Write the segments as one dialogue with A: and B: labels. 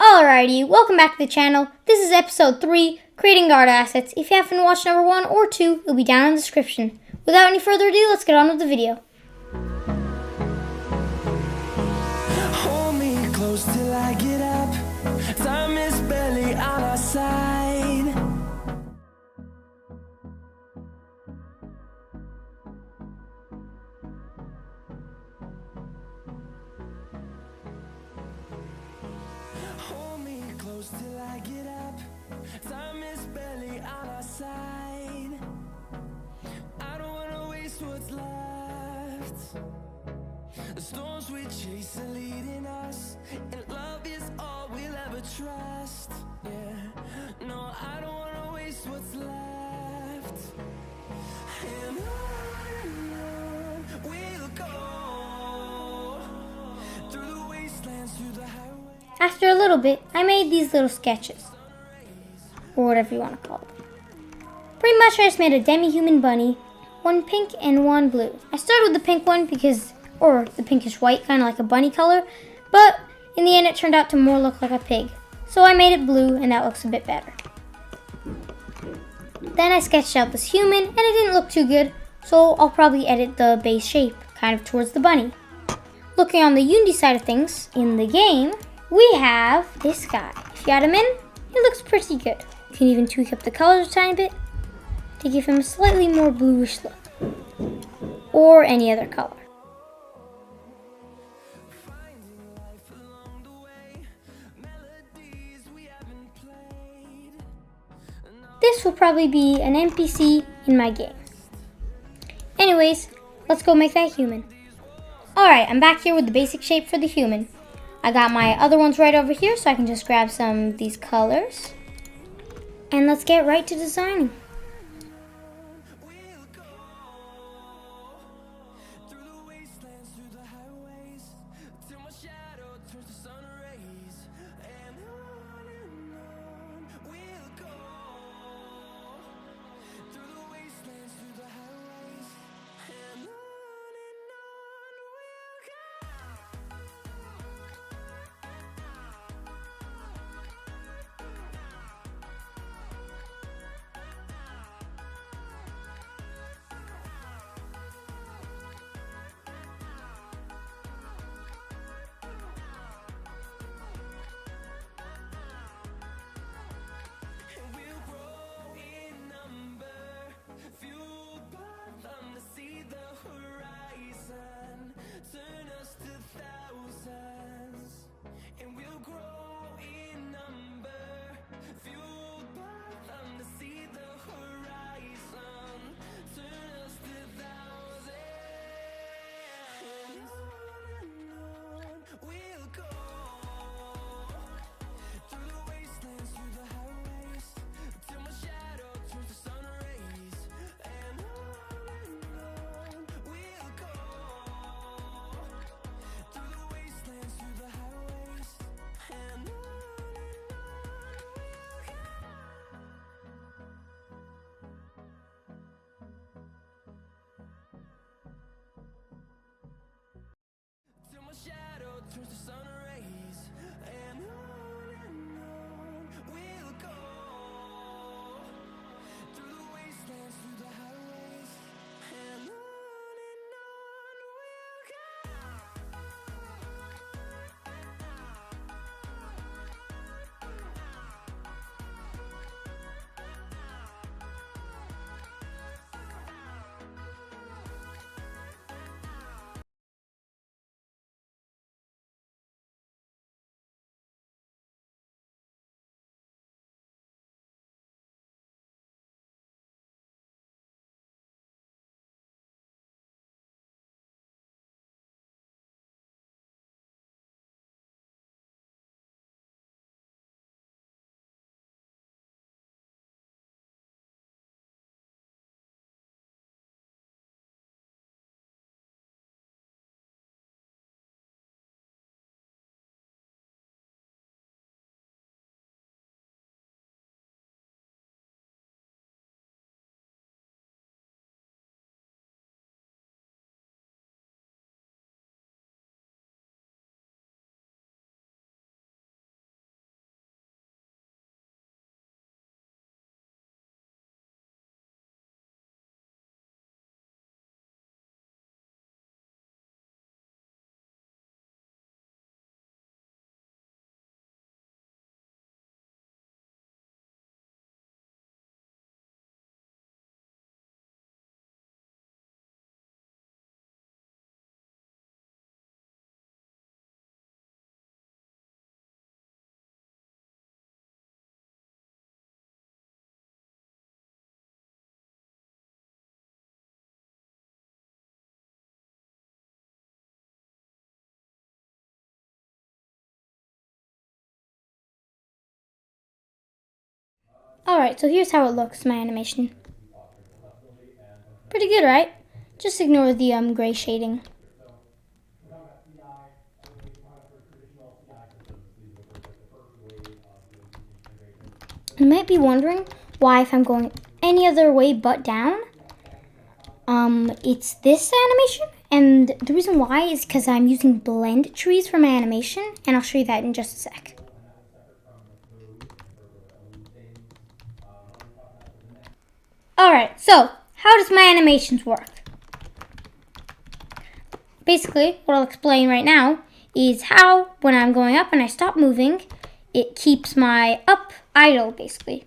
A: Alrighty, welcome back to the channel. This is episode 3, Creating Guard Assets. If you haven't watched number 1 or 2, it'll be down in the description. Without any further ado, let's get on with the video.
B: Hold me close till I get up. Time is barely on our side. Hold me close till I get up. Time is barely on our side. I don't wanna waste what's left. The storms we chase are leading us, and love is all we'll ever trust. Yeah, no, I don't wanna waste what's left. And on we'll go, through the wastelands, through the highways.
A: After a little bit, I made these little sketches, or whatever you want to call them. Pretty much I just made a demi-human bunny, one pink and one blue. I started with the pink one or the pinkish white, kind of like a bunny color, but in the end it turned out to more look like a pig. So I made it blue and that looks a bit better. Then I sketched out this human and it didn't look too good, so I'll probably edit the base shape, kind of towards the bunny. Looking on the Unity side of things, in the game, we have this guy. If you add him in, he looks pretty good. You can even tweak up the colors a tiny bit to give him a slightly more bluish look, or any other color. This will probably be an NPC in my game. Anyways, let's go make that human. Alright, I'm back here with the basic shape for the human. I got my other ones right over here, so I can just grab some of these colors. And let's get right to designing. Alright, so here's how it looks, my animation. Pretty good, right? Just ignore the gray shading. You might be wondering why, if I'm going any other way but down, it's this animation. And the reason why is because I'm using blend trees for my animation, and I'll show you that in just a sec. Alright, so how does my animations work? Basically, what I'll explain right now is how, when I'm going up and I stop moving, it keeps my up idle, basically.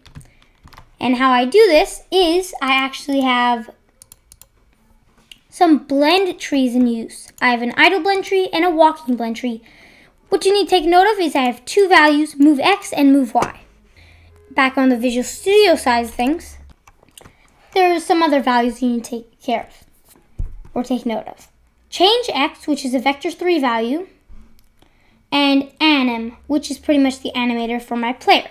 A: And how I do this is I actually have some blend trees in use. I have an idle blend tree and a walking blend tree. What you need to take note of is I have two values, move X and move Y. Back on the Visual Studio side of things, there are some other values you need to take care of or take note of. Change X, which is a vector 3 value, and anim, which is pretty much the animator for my player.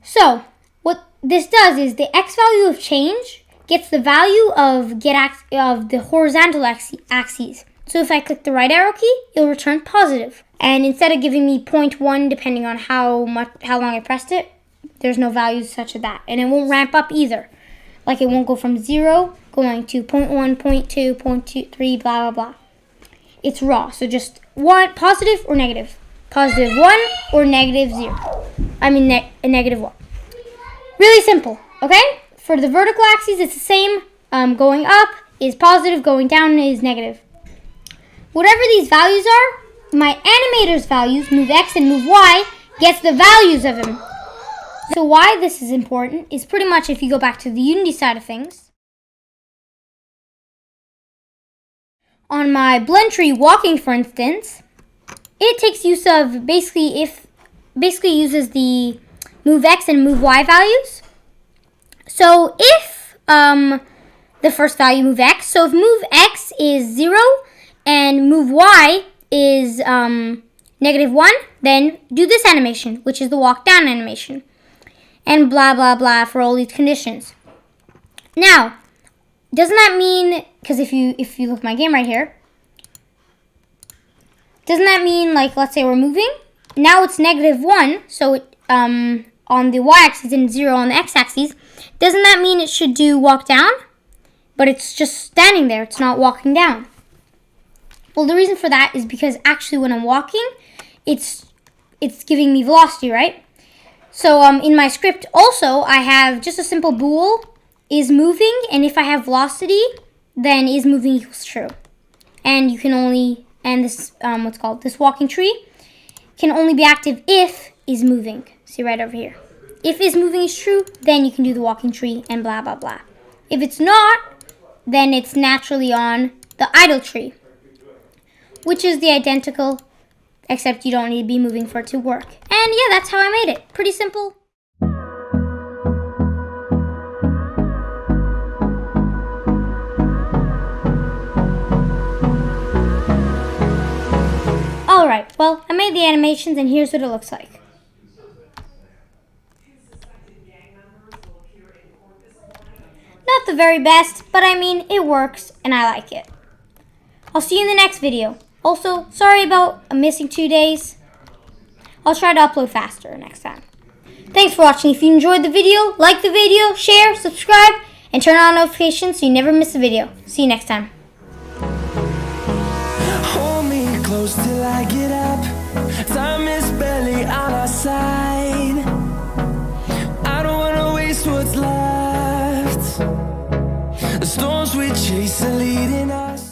A: So what this does is the X value of change gets the value of the horizontal axes. So if I click the right arrow key, it'll return positive. And instead of giving me 0.1 depending on how long I pressed it, there's no values such as that. And it won't ramp up either. Like it won't go from 0 going to 0.1, 0.2, 0.23, blah, blah, blah. It's raw, so just one, positive or negative. Positive 1 or negative 0. I mean negative 1. Really simple, okay? For the vertical axes, it's the same. Going up is positive, going down is negative. Whatever these values are, my animator's values, move X and move Y, gets the values of them. So why this is important is pretty much if you go back to the Unity side of things. On my blend tree walking, for instance, it takes use of basically uses the move X and move Y values. So if the first value move X, so if move X is 0 and move Y is negative 1, then do this animation, which is the walk down animation. And blah, blah, blah for all these conditions. Now, doesn't that mean, because if you look at my game right here, doesn't that mean, like, let's say we're moving? Now it's negative 1, so it, on the y-axis and 0 on the x-axis. Doesn't that mean it should do walk down? But it's just standing there. It's not walking down. Well, the reason for that is because actually when I'm walking, it's giving me velocity, right? So in my script also, I have just a simple bool is moving, and if I have velocity, then is moving equals true. And you can only, and this, this walking tree can only be active if is moving. See right over here. If is moving is true, then you can do the walking tree and blah, blah, blah. If it's not, then it's naturally on the idle tree, which is the identical, except you don't need to be moving for it to work. And yeah, that's how I made it. Pretty simple. Alright, well, I made the animations and here's what it looks like. Not the very best, but I mean, it works and I like it. I'll see you in the next video. Also, sorry about missing 2 days. I'll try to upload faster next time. Thanks for watching. If you enjoyed the video, like the video, share, subscribe, and turn on notifications so you never miss a video. See you next time.
B: Hold me close till I get up. Time is barely on our side. I don't wanna waste what's left. The storms we chase are leading us.